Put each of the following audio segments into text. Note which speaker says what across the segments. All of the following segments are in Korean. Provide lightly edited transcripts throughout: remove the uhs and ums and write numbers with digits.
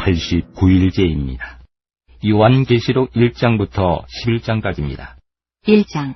Speaker 1: 89일째입니다. 요한계시록 1장부터 11장까지입니다.
Speaker 2: 1장.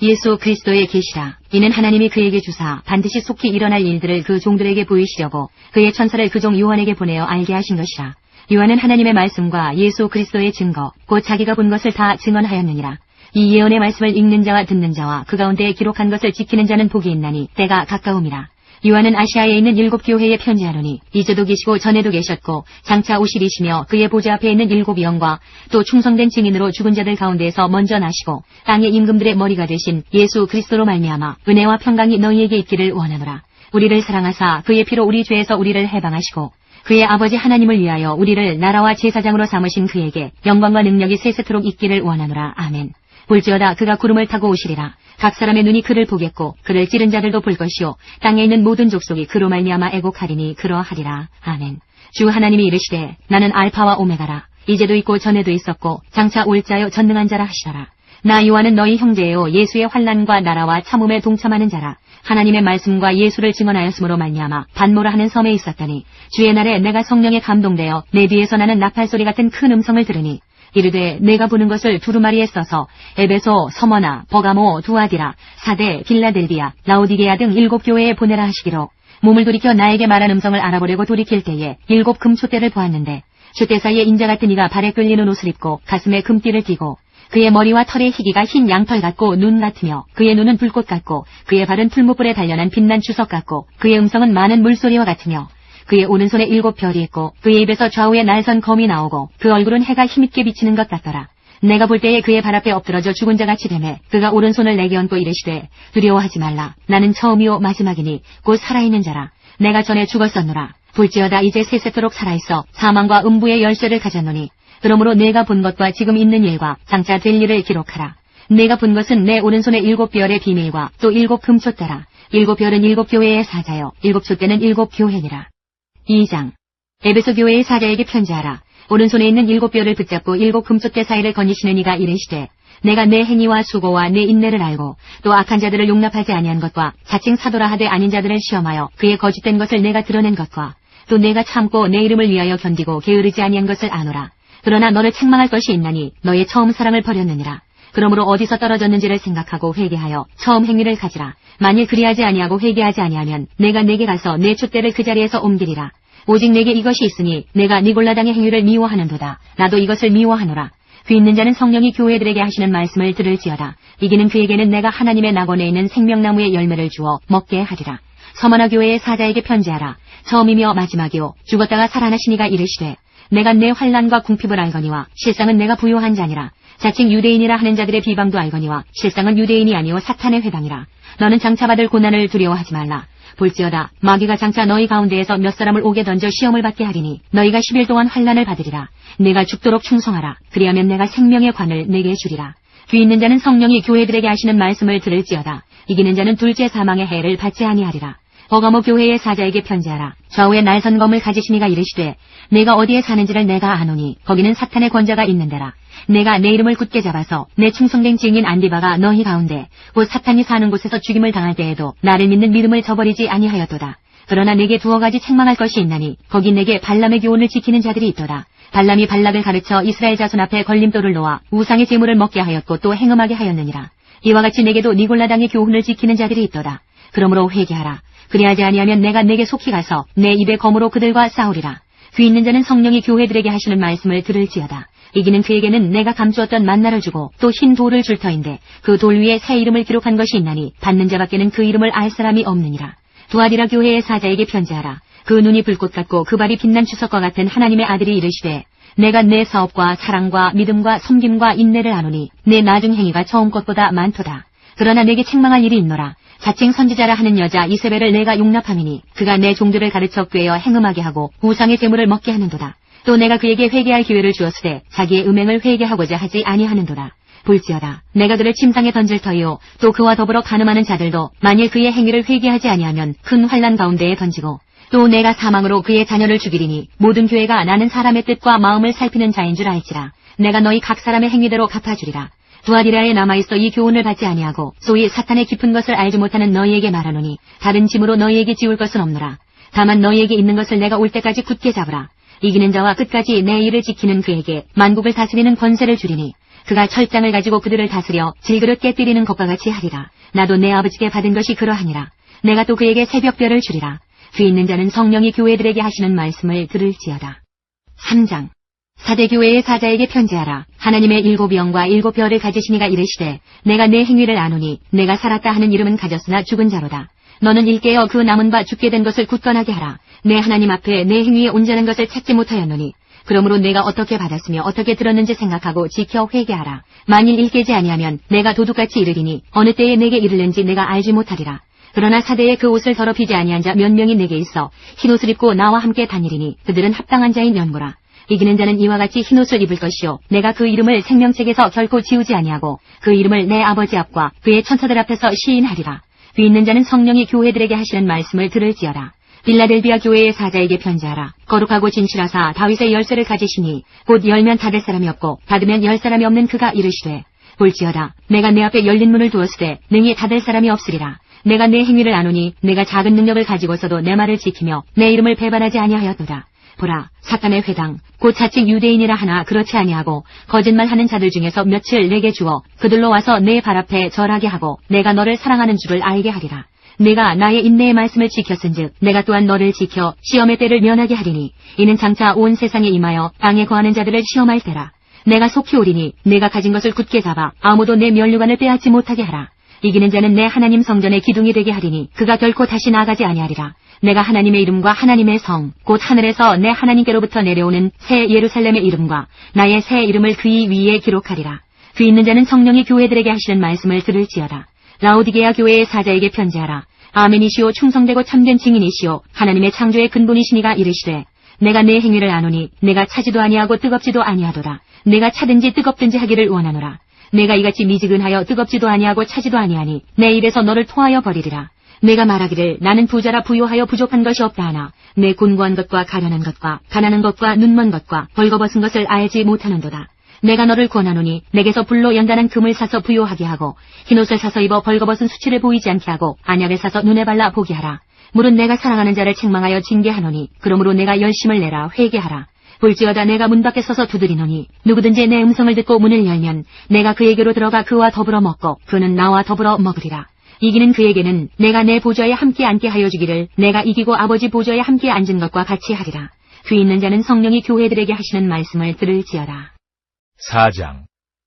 Speaker 2: 예수 그리스도의 계시라. 이는 하나님이 그에게 주사 반드시 속히 일어날 일들을 그 종들에게 보이시려고 그의 천사를 그 종 요한에게 보내어 알게 하신 것이라. 요한은 하나님의 말씀과 예수 그리스도의 증거 곧 자기가 본 것을 다 증언하였느니라. 이 예언의 말씀을 읽는 자와 듣는 자와 그 가운데 기록한 것을 지키는 자는 복이 있나니 때가 가까움이라. 요한은 아시아에 있는 7 교회에 편지하노니 이제도 계시고 전에도 계셨고 장차 오시리시며 그의 보좌 앞에 있는 7 영과 또 충성된 증인으로 죽은 자들 가운데에서 먼저 나시고 땅의 임금들의 머리가 되신 예수 그리스도로 말미암아 은혜와 평강이 너희에게 있기를 원하노라. 우리를 사랑하사 그의 피로 우리 죄에서 우리를 해방하시고 그의 아버지 하나님을 위하여 우리를 나라와 제사장으로 삼으신 그에게 영광과 능력이 세세토록 있기를 원하노라. 아멘. 볼지어다 그가 구름을 타고 오시리라. 각 사람의 눈이 그를 보겠고 그를 찌른 자들도 볼 것이요 땅에 있는 모든 족속이 그로 말미암아 애곡하리니 그러하리라. 아멘. 주 하나님이 이르시되 나는 알파와 오메가라. 이제도 있고 전에도 있었고 장차 올 자요 전능한 자라 하시더라. 나 요한은 너희 형제요 예수의 환난과 나라와 참음에 동참하는 자라. 하나님의 말씀과 예수를 증언하였으므로 말미암아 반모라 하는 섬에 있었더니 주의 날에 내가 성령에 감동되어 내 뒤에서 나는 나팔소리 같은 큰 음성을 들으니 이르되 내가 보는 것을 두루마리에 써서 에베소, 서머나, 버가모, 두아디라, 사데, 빌라델비아, 라오디게아 등 7 교회에 보내라 하시기로 몸을 돌이켜 나에게 말한 음성을 알아보려고 돌이킬 때에 7 금촛대를 보았는데 촛대 사이에 인자 같은 이가 발에 끌리는 옷을 입고 가슴에 금띠를 띠고 그의 머리와 털의 희기가 흰 양털 같고 눈 같으며 그의 눈은 불꽃 같고 그의 발은 풀무불에 단련한 빛난 주석 같고 그의 음성은 많은 물소리와 같으며 그의 오른손에 7 별이 있고 그의 입에서 좌우에 날선 검이 나오고 그 얼굴은 해가 힘있게 비치는 것 같더라. 내가 볼 때에 그의 발 앞에 엎드러져 죽은 자같이 되매 그가 오른손을 내게 얹고 이르시되 두려워하지 말라. 나는 처음이요 마지막이니 곧 살아있는 자라. 내가 전에 죽었었노라. 볼지어다 이제 세세토록 살아있어 사망과 음부의 열쇠를 가졌노니 그러므로 내가 본 것과 지금 있는 일과 장차 될 일을 기록하라. 내가 본 것은 내 오른손에 7 별의 비밀과 또 7 금촛대라. 7 별은 7 교회의 사자요 7 촛대는 7 교회니라. 2장. 에베소 교회의 사자에게 편지하라. 오른손에 있는 7 별을 붙잡고 7 금촛대 사이를 거니시는 이가 이르시되 내가 내 행위와 수고와 내 인내를 알고 또 악한 자들을 용납하지 아니한 것과 자칭 사도라 하되 아닌 자들을 시험하여 그의 거짓된 것을 내가 드러낸 것과 또 내가 참고 내 이름을 위하여 견디고 게으르지 아니한 것을 아노라. 그러나 너를 책망할 것이 있나니 너의 처음 사랑을 버렸느니라. 그러므로 어디서 떨어졌는지를 생각하고 회개하여 처음 행위를 가지라. 만일 그리하지 아니하고 회개하지 아니하면 내가 내게 가서 내 촛대를 그 자리에서 옮기리라. 오직 내게 이것이 있으니 내가 니골라당의 행위를 미워하는도다. 나도 이것을 미워하노라. 귀 있는 자는 성령이 교회들에게 하시는 말씀을 들을지어다. 이기는 그에게는 내가 하나님의 낙원에 있는 생명나무의 열매를 주어 먹게 하리라. 서머나 교회의 사자에게 편지하라. 처음이며 마지막이요 죽었다가 살아나신 이가 이르시되 내가 내 환난과 궁핍을 알거니와 실상은 내가 부요한 자니라. 자칭 유대인이라 하는 자들의 비방도 알거니와 실상은 유대인이 아니오 사탄의 회당이라. 너는 장차 받을 고난을 두려워하지 말라. 볼지어다 마귀가 장차 너희 가운데에서 몇 사람을 옥에 던져 시험을 받게 하리니 너희가 10일 동안 환난을 받으리라. 내가 죽도록 충성하라. 그리하면 내가 생명의 관을 내게 주리라. 귀 있는 자는 성령이 교회들에게 하시는 말씀을 들을지어다. 이기는 자는 둘째 사망의 해를 받지 아니하리라. 버가모 교회의 사자에게 편지하라. 좌우에 날선 검을 가지신 이가 이르시되 내가 어디에 사는지를 내가 아노니 거기는 사탄의 권자가 있는 데라. 내가 내 이름을 굳게 잡아서 내 충성된 증인 안디바가 너희 가운데 곧 사탄이 사는 곳에서 죽임을 당할 때에도 나를 믿는 믿음을 저버리지 아니하였도다. 그러나 내게 2 가지 책망할 것이 있나니 거기 내게 발람의 교훈을 지키는 자들이 있도다. 발람이 발락을 가르쳐 이스라엘 자손 앞에 걸림돌을 놓아 우상의 제물을 먹게 하였고 또 행음하게 하였느니라. 이와 같이 내게도 니골라당의 교훈을 지키는 자들이 있도다. 그러므로 회개하라. 그리하지 아니하면 내가 내게 속히 가서 내 입의 검으로 그들과 싸우리라. 귀 있는 자는 성령이 교회들에게 하시는 말씀을 들을지어다. 이기는 그에게는 내가 감추었던 만나를 주고 또 흰 돌을 줄 터인데 그 돌 위에 새 이름을 기록한 것이 있나니 받는 자밖에는 그 이름을 알 사람이 없느니라. 두아디라 교회의 사자에게 편지하라. 그 눈이 불꽃 같고 그 발이 빛난 주석과 같은 하나님의 아들이 이르시되 내가 내 사업과 사랑과 믿음과 섬김과 인내를 아노니 내 나중 행위가 처음 것보다 많도다. 그러나 내게 책망할 일이 있노라. 자칭 선지자라 하는 여자 이세벨을 내가 용납함이니 그가 내 종들을 가르쳐 꾀어 행음하게 하고 우상의 제물을 먹게 하는도다. 또 내가 그에게 회개할 기회를 주었으되 자기의 음행을 회개하고자 하지 아니하는도다. 볼지어다 내가 그를 침상에 던질 터이요 또 그와 더불어 간음하는 자들도 만일 그의 행위를 회개하지 아니하면 큰 환난 가운데에 던지고 또 내가 사망으로 그의 자녀를 죽이리니 모든 교회가 나는 사람의 뜻과 마음을 살피는 자인 줄 알지라. 내가 너희 각 사람의 행위대로 갚아주리라. 두아디라에 남아있어 이 교훈을 받지 아니하고 소위 사탄의 깊은 것을 알지 못하는 너희에게 말하노니 다른 짐으로 너희에게 지울 것은 없노라. 다만 너희에게 있는 것을 내가 올 때까지 굳게 잡으라. 이기는 자와 끝까지 내 일을 지키는 그에게 만국을 다스리는 권세를 주리니 그가 철장을 가지고 그들을 다스려 질그릇 깨뜨리는 것과 같이 하리라. 나도 내 아버지께 받은 것이 그러하니라. 내가 또 그에게 새벽별을 주리라. 귀 있는 자는 성령이 교회들에게 하시는 말씀을 들을지어다. 3장. 사대교회의 사자에게 편지하라. 하나님의 7영과 7별을 가지신 이가 이르시되 내가 내 행위를 아노니 내가 살았다 하는 이름은 가졌으나 죽은 자로다. 너는 일깨어 그 남은 바 죽게 된 것을 굳건하게 하라. 내 하나님 앞에 내 행위에 온전한 것을 찾지 못하였노니 그러므로 내가 어떻게 받았으며 어떻게 들었는지 생각하고 지켜 회개하라. 만일 일깨지 아니하면 내가 도둑같이 이르리니 어느 때에 내게 이르는지 내가 알지 못하리라. 그러나 사대에 그 옷을 더럽히지 아니한 자 몇 명이 내게 있어 흰옷을 입고 나와 함께 다니리니 그들은 합당한 자인 연고라. 이기는 자는 이와 같이 흰옷을 입을 것이요 내가 그 이름을 생명책에서 결코 지우지 아니하고 그 이름을 내 아버지 앞과 그의 천사들 앞에서 시인하리라. 귀 있는 자는 성령이 교회들에게 하시는 말씀을 들을지어다. 빌라델비아 교회의 사자에게 편지하라. 거룩하고 진실하사 다윗의 열쇠를 가지시니 곧 열면 닫을 사람이 없고 닫으면 열 사람이 없는 그가 이르시되 볼지어다 내가 내 앞에 열린 문을 두었으되 능히 닫을 사람이 없으리라. 내가 내 행위를 아노니 내가 작은 능력을 가지고서도 내 말을 지키며 내 이름을 배반하지 아니하였도다. 보라, 사탄의 회당, 곧 자칭 유대인이라 하나 그렇지 아니하고 거짓말하는 자들 중에서 몇을 내게 주어 그들로 와서 내 발 앞에 절하게 하고 내가 너를 사랑하는 줄을 알게 하리라. 내가 나의 인내의 말씀을 지켰은즉 내가 또한 너를 지켜 시험의 때를 면하게 하리니 이는 장차 온 세상에 임하여 땅에 거하는 자들을 시험할 때라. 내가 속히 오리니 내가 가진 것을 굳게 잡아 아무도 내 면류관을 빼앗지 못하게 하라. 이기는 자는 내 하나님 성전의 기둥이 되게 하리니 그가 결코 다시 나가지 아니하리라. 내가 하나님의 이름과 하나님의 성, 곧 하늘에서 내 하나님께로부터 내려오는 새 예루살렘의 이름과 나의 새 이름을 그의 위에 기록하리라. 귀 있는 자는 성령이 교회들에게 하시는 말씀을 들을지어다. 라오디게아 교회의 사자에게 편지하라. 아멘이시오 충성되고 참된 증인이시오 하나님의 창조의 근본이시니가 이르시되 내가 내 행위를 아노니 내가 차지도 아니하고 뜨겁지도 아니하도다. 내가 차든지 뜨겁든지 하기를 원하노라. 내가 이같이 미지근하여 뜨겁지도 아니하고 차지도 아니하니 내 입에서 너를 토하여 버리리라. 내가 말하기를 나는 부자라 부요하여 부족한 것이 없다 하나 내 곤고한 것과 가련한 것과 가난한 것과 눈먼 것과 벌거벗은 것을 알지 못하는도다. 내가 너를 권하노니 내게서 불로 연단한 금을 사서 부요하게 하고 흰옷을 사서 입어 벌거벗은 수치를 보이지 않게 하고 안약을 사서 눈에 발라 보게 하라. 물은 내가 사랑하는 자를 책망하여 징계하노니 그러므로 내가 열심을 내라 회개하라. 볼지어다 내가 문 밖에 서서 두드리노니 누구든지 내 음성을 듣고 문을 열면 내가 그에게로 들어가 그와 더불어 먹고 그는 나와 더불어 먹으리라. 이기는 그에게는 내가 내 보좌에 함께 앉게 하여 주기를 내가 이기고 아버지 보좌에 함께 앉은 것과 같이 하리라. 귀 있는 자는 성령이 교회들에게 하시는 말씀을 들을지어다.
Speaker 3: 4장.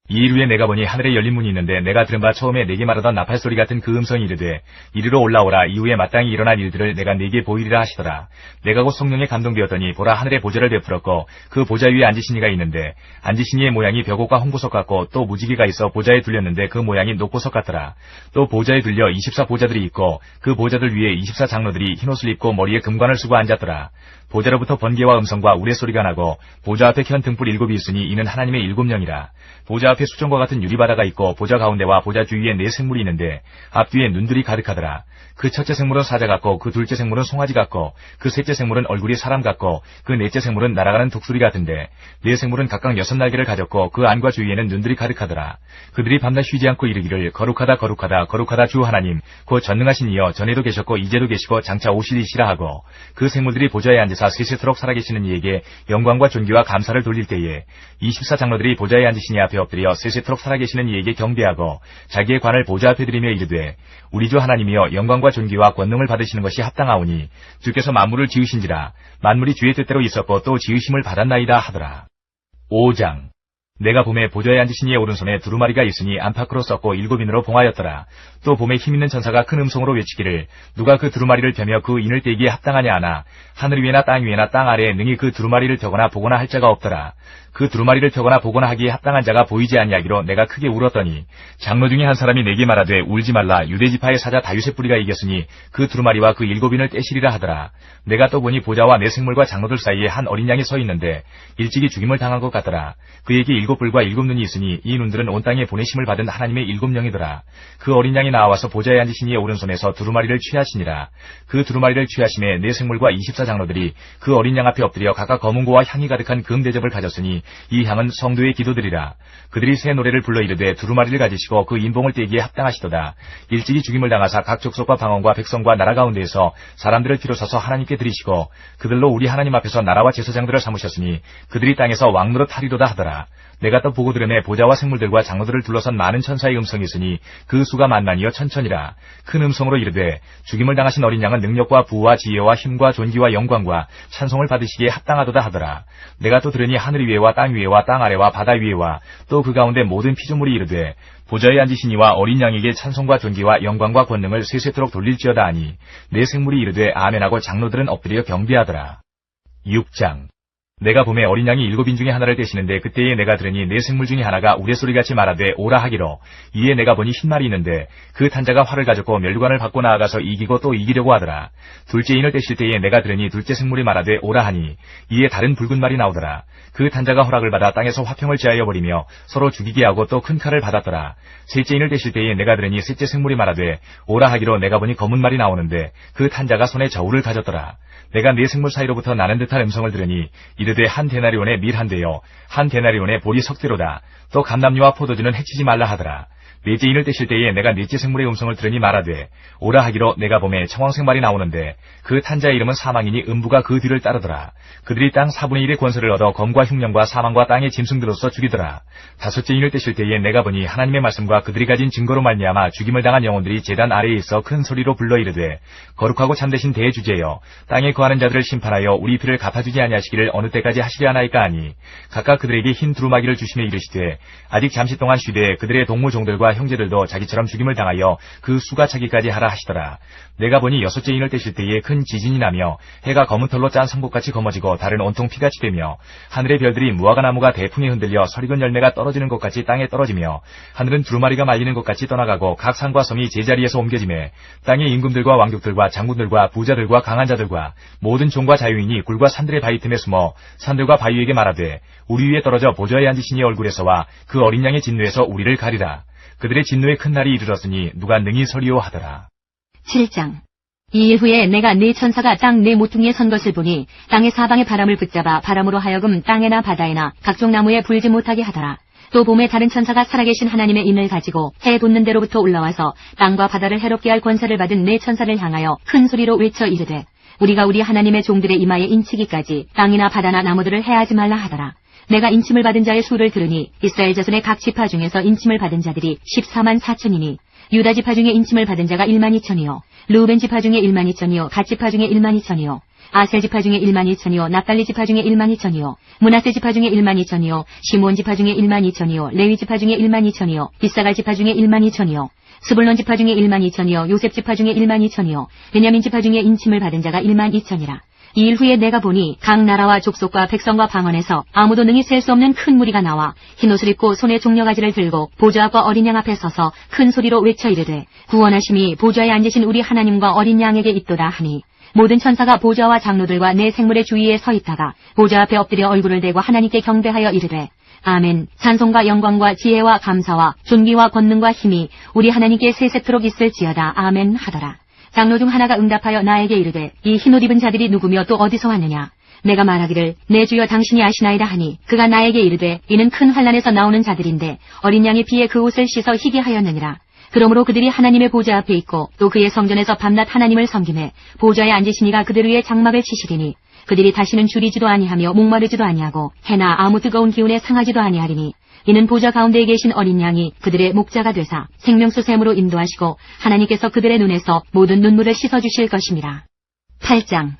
Speaker 3: 이 일 후에 내가 보니 하늘에 열린 문이 있는데 내가 들은 바 처음에 내게 말하던 나팔소리 같은 그 음성이 이르되 이리로 올라오라. 이후에 마땅히 일어날 일들을 내가 네게 보이리라 하시더라. 내가 곧 성령에 감동되었더니 보라 하늘에 보좌를 베풀었고 그 보좌 위에 앉으신 이가 있는데 앉으신 이의 모양이 벽옥과 홍보석 같고 또 무지개가 있어 보좌에 둘렸는데 그 모양이 녹보석 같더라. 또 보좌에 둘려 24보좌들이 있고 그 보좌들 위에 24장로들이 흰옷을 입고 머리에 금관을 쓰고 앉았더라. 보좌로부터 번개와 음성과 우레소리가 나고 보좌 앞에 켠 등불 7이 있으니 이는 하나님의 7영이라. 보좌 앞에 수정과 같은 유리바다가 있고 보좌 가운데와 보좌 주위에 4생물이 있는데 앞뒤에 눈들이 가득하더라. 그 첫째 생물은 사자 같고 그 둘째 생물은 송아지 같고 그 셋째 생물은 얼굴이 사람 같고 그 넷째 생물은 날아가는 독수리 같은데 네 생물은 각각 6날개를 가졌고 그 안과 주위에는 눈들이 가득하더라. 그들이 밤낮 쉬지 않고 이르기를 거룩하다 거룩하다 거룩하다 주 하나님 곧 전능하신 이여 전에도 계셨고 이제도 계시고 장차 오시리시라 하고 그 생물들이 보좌에 앉으사 세세토록 살아계시는 이에게 영광과 존귀와 감사를 돌릴 때에 24장로들이 보좌에 앉으신 이 앞에 엎드려 세세토록 살아계시는 이에게 경배하고 자기의 관을 보좌 앞에 드리며 이르되 우리 주 하나님이여 영광과 존귀와 권능을 받으시는 것이 합당하오니 주께서 만물을 지으신지라 만물이 주의 뜻대로 있었고 또 지으심을 받았나이다 하더라. 5장. 내가 봄에 보좌에 앉으신 이의 오른손에 두루마리가 있으니 안팎으로 썩고 7인으로 봉하였더라. 또 봄에 힘있는 천사가 큰 음성으로 외치기를 누가 그 두루마리를 펴며 그 인을 떼기에 합당하냐 하나 하늘 위에나 땅 위에나 땅 아래에 능히 그 두루마리를 펴거나 보거나 할 자가 없더라. 그 두루마리를 펴거나 보거나 하기에 합당한 자가 보이지 아니하기로 내가 크게 울었더니 장로 중에 한 사람이 내게 말하되 울지 말라. 유대지파의 사자 다윗의 뿌리가 이겼으니 그 두루마리와 그 7인을 떼시리라 하더라. 내가 또 보니 보좌와 내 생물과 장로들 사이에 한 어린 양이 서 있는데 일찍이 죽임을 당한 것 같더라. 그에게 일곱 뿔과 일곱 눈이 있으니 이 눈들은 온 땅에 보내심을 받은 하나님의 일곱 영이더라. 그 어린 양이 나와서 보좌에 앉으신 이의 오른손에서 두루마리를 취하시니라. 그 두루마리를 취하심에 네 생물과 24장로들이 그 어린 양 앞에 엎드려 각각 검은고와 향이 가득한 금 대접을 가졌으니 이 향은 성도의 기도들이라. 그들이 새 노래를 불러 이르되 두루마리를 가지시고 그 인봉을 떼기에 합당하시도다. 일찍이 죽임을 당하사 각 족속과 방언과 백성과 나라 가운데에서 사람들을 비로소서 하나님께 드리시고 그들로 우리 하나님 앞에서 나라와 제사장들을 삼으셨으니 그들이 땅에서 왕노릇 하리로다 하더라. 내가 또 보고 들으매 보좌와 생물들과 장로들을 둘러선 많은 천사의 음성이 있으니 그 수가 만만이여 천천이라. 큰 음성으로 이르되 죽임을 당하신 어린 양은 능력과 부와 지혜와 힘과 존귀와 영광과 찬송을 받으시기에 합당하도다 하더라. 내가 또 들으니 하늘 위에와 땅 위에와 땅 아래와 바다 위에와 또 그 가운데 모든 피조물이 이르되 보좌에 앉으신 이와 어린 양에게 찬송과 존귀와 영광과 권능을 세세토록 돌릴지어다 하니 내 생물이 이르되 아멘하고 장로들은 엎드려 경배하더라. 6장. 내가 봄에 어린 양이 일곱인 중에 하나를 떼시는데 그때에 내가 들으니 내 생물 중에 하나가 우레소리같이 말하되 오라 하기로. 이에 내가 보니 흰말이 있는데 그 탄자가 활을 가졌고 멸관을 받고 나아가서 이기고 또 이기려고 하더라. 둘째 인을 떼실 때에 내가 들으니 둘째 생물이 말하되 오라 하니 이에 다른 붉은 말이 나오더라. 그 탄자가 허락을 받아 땅에서 화평을 제하여 버리며 서로 죽이게 하고 또 큰 칼을 받았더라. 셋째 인을 떼실 때에 내가 들으니 셋째 생물이 말하되 오라 하기로 내가 보니 검은 말이 나오는데 그 탄자가 손에 저울을 가졌더라. 내가 네 생물 사이로부터 나는 듯한 음성을 들으니 이르되 한 데나리온의 밀 한 대요 한 데나리온의 보리 석 대로다. 또 감람류와 포도주는 해치지 말라 하더라. 넷째 인을 떼실 때에 내가 넷째 생물의 음성을 들으니 말하되 오라 하기로 내가 봄에 청황색 말이 나오는데 그 탄자의 이름은 사망이니 음부가 그 뒤를 따르더라. 그들이 땅 4분의 1의 권세를 얻어 검과 흉령과 사망과 땅의 짐승들로서 죽이더라. 다섯째 인을 떼실 때에 내가 보니 하나님의 말씀과 그들이 가진 증거로 말미암아 죽임을 당한 영혼들이 제단 아래에 있어 큰 소리로 불러 이르되 거룩하고 참되신 대주제여 땅에 거하는 자들을 심판하여 우리 피를 갚아주지 아니하시기를 어느 때까지 하시려 하나이까 하니 각각 그들에게 흰 두루마기를 주시며 이르시되 아직 잠시 동안 쉬되 그들의 동무 종들과 형제들도 자기처럼 죽임을 당하여 그 수가 차기까지 하라 하시더라. 내가 보니 여섯째 인을 떼실 때에 큰 지진이 나며 해가 검은 털로 짠 성복같이 검어지고 달은 온통 피같이 되며 하늘의 별들이 무화과 나무가 대풍에 흔들려 설익은 열매가 떨어지는 것 같이 땅에 떨어지며 하늘은 두루마리가 말리는 것 같이 떠나가고 각 산과 섬이 제자리에서 옮겨지매 땅의 임금들과 왕족들과 장군들과 부자들과 강한 자들과 모든 종과 자유인이 굴과 산들의 바위 틈에 숨어 산들과 바위에게 말하되 우리 위에 떨어져 보좌에 앉으신 이 얼굴에서와 그 어린 양의 진노에서 우리를 가리라. 그들의 진노의 큰 날이 이르렀으니 누가 능히 서리오 하더라.
Speaker 2: 7장. 이일 후에 내가 네 천사가 땅 네 모퉁이에 선 것을 보니 땅의 사방의 바람을 붙잡아 바람으로 하여금 땅에나 바다에나 각종 나무에 불지 못하게 하더라. 또 봄에 다른 천사가 살아계신 하나님의 인을 가지고 해 돋는 데로부터 올라와서 땅과 바다를 해롭게 할 권세를 받은 네 천사를 향하여 큰 소리로 외쳐 이르되 우리가 우리 하나님의 종들의 이마에 인치기까지 땅이나 바다나 나무들을 해하지 말라 하더라. 내가 인침을 받은 자의 수를 들으니 이스라엘 자손의 각 지파 중에서 인침을 받은 자들이 14만 4천이니 유다 지파 중에 인침을 받은 자가 1만 2천이요 르우벤 지파 중에 1만 2천이요 갓 지파 중에 1만 2천이요 아셀 지파 중에 1만 2천이요 납달리 지파 중에 1만 2천이요 므낫세 지파 중에 1만 2천이요 시므온 지파 중에 1만 2천이요 레위 지파 중에 1만 2천이요 이사갈 지파 중에 1만 2천이요 스불론 지파 중에 1만 2천이요 요셉 지파 중에 1만 2천이요 베냐민 지파 중에 인침을 받은 자가 1만 2천이라. 이일 후에 내가 보니 각 나라와 족속과 백성과 방언에서 아무도 능히 셀 수 없는 큰 무리가 나와 흰옷을 입고 손에 종려가지를 들고 보좌 앞과 어린 양 앞에 서서 큰 소리로 외쳐 이르되 구원하심이 보좌에 앉으신 우리 하나님과 어린 양에게 있도다 하니 모든 천사가 보좌와 장로들과 내 생물의 주위에 서 있다가 보좌 앞에 엎드려 얼굴을 대고 하나님께 경배하여 이르되 아멘. 찬송과 영광과 지혜와 감사와 존귀와 권능과 힘이 우리 하나님께 세세토록 있을지어다. 아멘 하더라. 장로 중 하나가 응답하여 나에게 이르되 이 흰옷 입은 자들이 누구며 또 어디서 왔느냐. 내가 말하기를 내 주여 당신이 아시나이다 하니 그가 나에게 이르되 이는 큰 환난에서 나오는 자들인데 어린 양의 피에 그 옷을 씻어 희게 하였느니라. 그러므로 그들이 하나님의 보좌 앞에 있고 또 그의 성전에서 밤낮 하나님을 섬기매 보좌에 앉으신 이가 그들 위에 장막을 치시리니 그들이 다시는 줄이지도 아니하며 목마르지도 아니하고 해나 아무 뜨거운 기운에 상하지도 아니하리니 이는 보좌 가운데에 계신 어린 양이 그들의 목자가 되사 생명수 샘으로 인도하시고 하나님께서 그들의 눈에서 모든 눈물을 씻어주실 것입니다. 8장.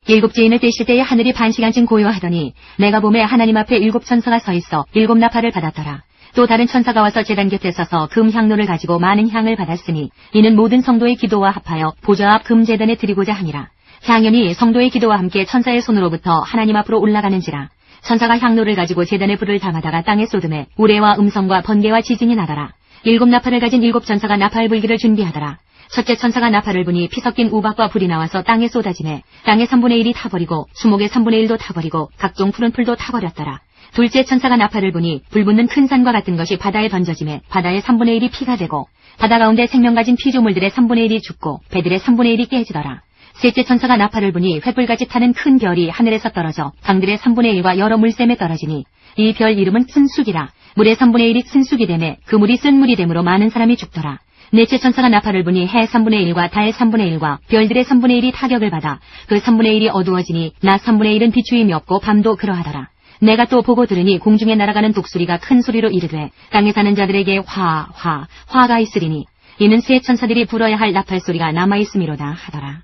Speaker 2: 일곱째 인을 떼실 때에 하늘이 반시간쯤 고요하더니 내가 보매 하나님 앞에 일곱 천사가 서 있어 일곱 나팔을 받았더라. 또 다른 천사가 와서 제단 곁에 서서 금 향로를 가지고 많은 향을 받았으니 이는 모든 성도의 기도와 합하여 보좌 앞 금 제단에 드리고자 하니라. 향연이 성도의 기도와 함께 천사의 손으로부터 하나님 앞으로 올라가는지라. 천사가 향로를 가지고 제단에 불을 담아다가 땅에 쏟음에 우레와 음성과 번개와 지진이 나더라. 일곱 나팔을 가진 일곱 천사가 나팔 불기를 준비하더라. 첫째 천사가 나팔을 부니 피 섞인 우박과 불이 나와서 땅에 쏟아지매 땅의 3분의 1이 타버리고 수목의 3분의 1도 타버리고 각종 푸른 풀도 타버렸더라. 둘째 천사가 나팔을 부니 불붙는 큰 산과 같은 것이 바다에 던져짐에 바다의 3분의 1이 피가 되고 바다 가운데 생명 가진 피조물들의 3분의 1이 죽고 배들의 3분의 1이 깨지더라. 셋째 천사가 나팔을 부니 횃불같이 타는 큰 별이 하늘에서 떨어져 강들의 3분의 1과 여러 물샘에 떨어지니 이 별 이름은 쓴쑥이라. 물의 3분의 1이 쓴쑥이 되매 그 물이 쓴 물이 되므로 많은 사람이 죽더라. 넷째 천사가 나팔을 부니 해 3분의 1과 달 3분의 1과 별들의 3분의 1이 타격을 받아 그 3분의 1이 어두워지니 낮 3분의 1은 비추임이 없고 밤도 그러하더라. 내가 또 보고 들으니 공중에 날아가는 독수리가 큰 소리로 이르되 땅에 사는 자들에게 화가 있으리니 이는 세 천사들이 불어야 할 나팔 소리가 남아있음이로다 하더라.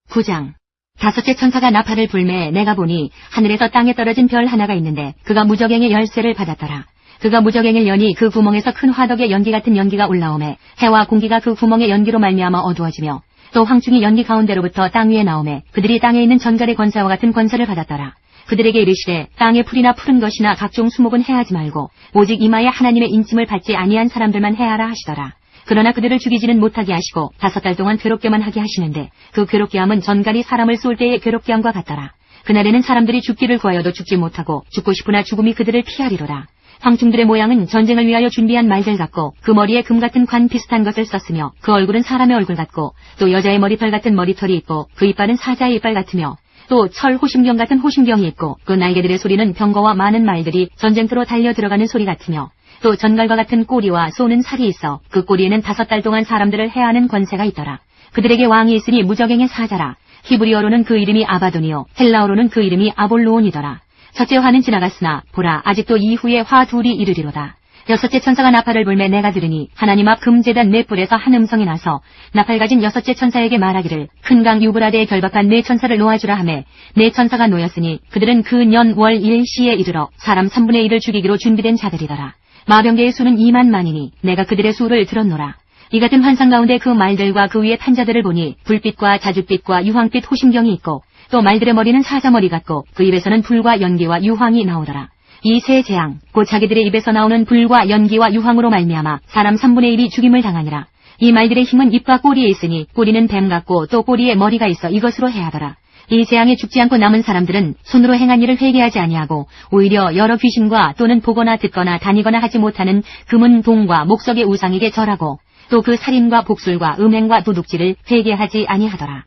Speaker 2: 9장. 다섯째 천사가 나팔을 불매 내가 보니 하늘에서 땅에 떨어진 별 하나가 있는데 그가 무저갱의 열쇠를 받았더라. 그가 무저갱을 여니 그 구멍에서 큰 화덕의 연기 같은 연기가 올라오매 해와 공기가 그 구멍의 연기로 말미암아 어두워지며 또 황충이 연기 가운데로부터 땅 위에 나오매 그들이 땅에 있는 전갈의 권세와 같은 권세를 받았더라. 그들에게 이르시되 땅의 풀이나 푸른 것이나 각종 수목은 해하지 말고 오직 이마에 하나님의 인침을 받지 아니한 사람들만 해하라 하시더라. 그러나 그들을 죽이지는 못하게 하시고 5달 동안 괴롭게만 하게 하시는데 그 괴롭게 함은 전갈이 사람을 쏠 때의 괴롭게 함과 같더라. 그날에는 사람들이 죽기를 구하여도 죽지 못하고 죽고 싶으나 죽음이 그들을 피하리로라. 황충들의 모양은 전쟁을 위하여 준비한 말들 같고 그 머리에 금 같은 관 비슷한 것을 썼으며 그 얼굴은 사람의 얼굴 같고 또 여자의 머리털 같은 머리털이 있고 그 이빨은 사자의 이빨 같으며 또 철 호심경 같은 호심경이 있고 그 날개들의 소리는 병거와 많은 말들이 전쟁터로 달려 들어가는 소리 같으며 또 전갈과 같은 꼬리와 쏘는 살이 있어 그 꼬리에는 5달 동안 사람들을 해하는 권세가 있더라. 그들에게 왕이 있으니 무저갱의 사자라. 히브리어로는 그 이름이 아바돈이요 헬라어로는 그 이름이 아볼로온이더라. 첫째 화는 지나갔으나 보라 아직도 이후에 화 둘이 이르리로다. 여섯째 천사가 나팔을 불매 내가 들으니 하나님 앞 금제단 네 뿔에서 한 음성이 나서 나팔 가진 여섯째 천사에게 말하기를 큰 강 유브라데에 결박한 네 천사를 놓아주라 하매 네 천사가 놓였으니 그들은 그 년 월 일시에 이르러 사람 3분의 1을 죽이기로 준비된 자들이더라. 마병계의 수는 2만 만이니 내가 그들의 수를 들었노라. 이 같은 환상 가운데 그 말들과 그 위에 탄 자들을 보니 불빛과 자줏빛과 유황빛 호심경이 있고 또 말들의 머리는 사자머리 같고 그 입에서는 불과 연기와 유황이 나오더라. 이 세 재앙 곧 자기들의 입에서 나오는 불과 연기와 유황으로 말미암아 사람 3분의 1이 죽임을 당하니라. 이 말들의 힘은 입과 꼬리에 있으니 꼬리는 뱀 같고 또 꼬리에 머리가 있어 이것으로 해하더라. 이 재앙에 죽지 않고 남은 사람들은 손으로 행한 일을 회개하지 아니하고 오히려 여러 귀신과 또는 보거나 듣거나 다니거나 하지 못하는 금은 동과 목석의 우상에게 절하고 또 그 살인과 복술과 음행과 도둑질을 회개하지 아니하더라.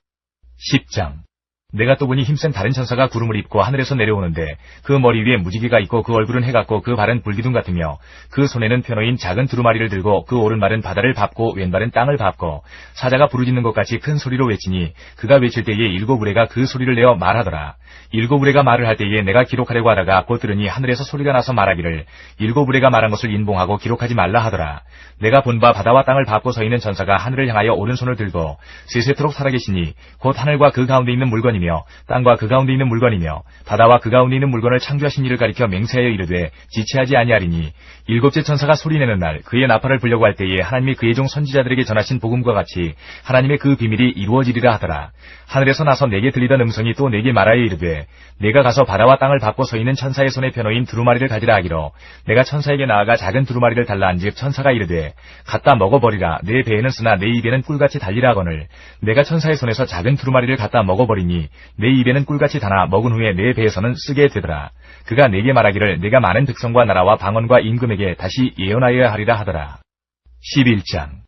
Speaker 3: 10장. 내가 또 보니 힘센 다른 천사가 구름을 입고 하늘에서 내려오는데 그 머리 위에 무지개가 있고 그 얼굴은 해 같고 그 발은 불기둥 같으며 그 손에는 편어인 작은 두루마리를 들고 그 오른발은 바다를 밟고 왼발은 땅을 밟고 사자가 부르짖는 것 같이 큰 소리로 외치니 그가 외칠 때에 7 우레가 그 소리를 내어 말하더라. 7 우레가 말을 할 때에 내가 기록하려고 하다가 곧 들으니 하늘에서 소리가 나서 말하기를 7 우레가 말한 것을 인봉하고 기록하지 말라 하더라. 내가 본 바 바다와 땅을 밟고 서 있는 천사가 하늘을 향하여 오른손을 들고 세세토록 살아계시니 곧 하늘과 그 가운데 있는 물건이며 땅과 그 가운데 있는 물건이며 바다와 그 가운데 있는 물건을 창조하신 이를 가리켜 맹세하여 이르되 지체하지 아니하리니 7째 천사가 소리내는 날 그의 나팔을 불려고 할 때에 하나님이 그의 종 선지자들에게 전하신 복음과 같이 하나님의 그 비밀이 이루어지리라 하더라. 하늘에서 나서 내게 들리던 음성이 또 내게 말하여 이르되 내가 가서 바다와 땅을 밟고 서 있는 천사의 손에 편어인 두루마리를 가지라 하기로 내가 천사에게 나아가 작은 두루마리를 달라 한즉 천사가 이르되 갖다 먹어버리라. 내 배에는 쓰나 내 입에는 꿀같이 달리라 하거늘 내가 천사의 손에서 작은 두루마리를 갖다 먹어버리니 내 입에는 꿀같이 다나 먹은 후에 내 배에서는 쓰게 되더라. 그가 내게 말하기를 내가 많은 백성과 나라와 방언과 임금에게 다시 예언하여야 하리라 하더라. 11장.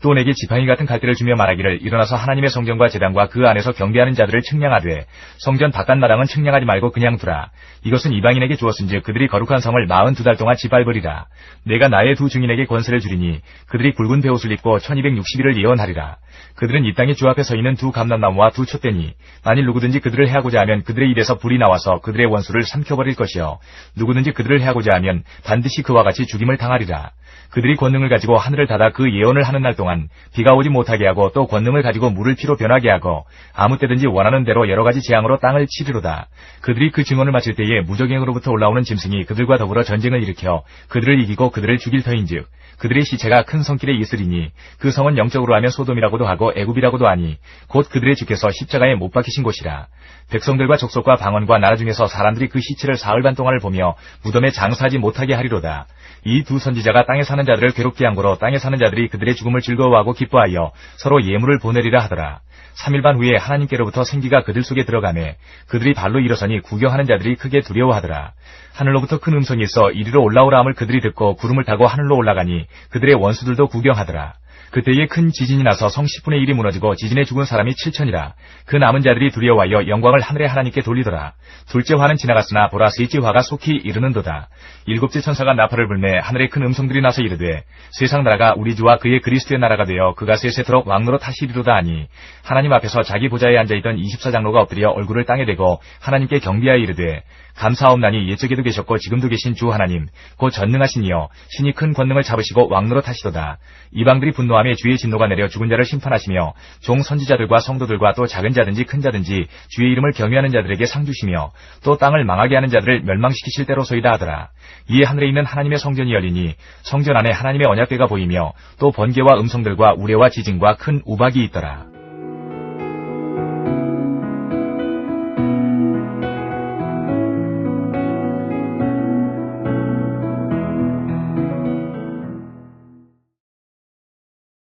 Speaker 3: 또 내게 지팡이 같은 갈대를 주며 말하기를 일어나서 하나님의 성전과 제단과 그 안에서 경배하는 자들을 측량하되 성전 바깥 마당은 측량하지 말고 그냥 두라. 이것은 이방인에게 주었은즉 그들이 거룩한 성을 42달 동안 짓밟으리라. 내가 나의 두 증인에게 권세를 주리니 그들이 굵은 베옷을 입고 1260일을 예언하리라. 그들은 이 땅의 주 앞에 서 있는 두 감람나무와 두 촛대니 만일 누구든지 그들을 해하고자 하면 그들의 입에서 불이 나와서 그들의 원수를 삼켜버릴 것이요 누구든지 그들을 해하고자 하면 반드시 그와 같이 죽임을 당하리라. 그들이 권능을 가지고 하늘을 닫아 그 예언을 하는 날 동안 비가 오지 못하게 하고 또 권능을 가지고 물을 피로 변하게 하고 아무 때든지 원하는 대로 여러 가지 재앙으로 땅을 치리로다. 그들이 그 증언을 마칠 때에 무저갱으로부터 올라오는 짐승이 그들과 더불어 전쟁을 일으켜 그들을 이기고 그들을 죽일 터인즉 그들의 시체가 큰 성길에 있으리니 그 성은 영적으로 하면 소돔이라고도 하고 애굽이라고도 하니 곧 그들의 주께서 십자가에 못 박히신 곳이라. 백성들과 족속과 방언과 나라 중에서 사람들이 그 시체를 사흘 반 동안을 보며 무덤에 장사하지 못하게 하리로다. 이 두 선지자가 땅에 사는 자들을 괴롭게 한 거로 땅에 사는 자들이 그들의 죽음을 즐거워하고 기뻐하여 서로 예물을 보내리라 하더라. 3일 반 후에 하나님께로부터 생기가 그들 속에 들어가매 그들이 발로 일어서니 구경하는 자들이 크게 두려워하더라. 하늘로부터 큰 음성이 있어 이리로 올라오라 함을 그들이 듣고 구름을 타고 하늘로 올라가니 그들의 원수들도 구경하더라. 그때에 큰 지진이 나서 성 10분의 1이 무너지고 지진에 죽은 사람이 7천이라. 그 남은 자들이 두려워하여 영광을 하늘의 하나님께 돌리더라. 둘째 화는 지나갔으나 보라 셋째 화가 속히 이르는도다. 일곱째 천사가 나팔을 불매 하늘에 큰 음성들이 나서 이르되 세상 나라가 우리 주와 그의 그리스도의 나라가 되어 그가 세세토록 왕노릇 하시리로다 하니 하나님 앞에서 자기 보좌에 앉아있던 24장로가 엎드려 얼굴을 땅에 대고 하나님께 경배하여 이르되 감사하옵나니 옛적에도 계셨고 지금도 계신 주 하나님 곧 전능하신 이여 신이 큰 권능을 잡으시고 왕노릇 하시도다. 이방들이 분노하며 주의 진노가 내려 죽은 자를 심판하시며 종 선지자들과 성도들과 또 작은 자든지 큰 자든지 주의 이름을 경외하는 자들에게 상 주시며 또 땅을 망하게 하는 자들을 멸망시키실 때로소이다 하더라. 이에 하늘에 있는 하나님의 성전이 열리니 성전 안에 하나님의 언약궤가 보이며 또 번개와 음성들과 우레와 지진과 큰 우박이 있더라.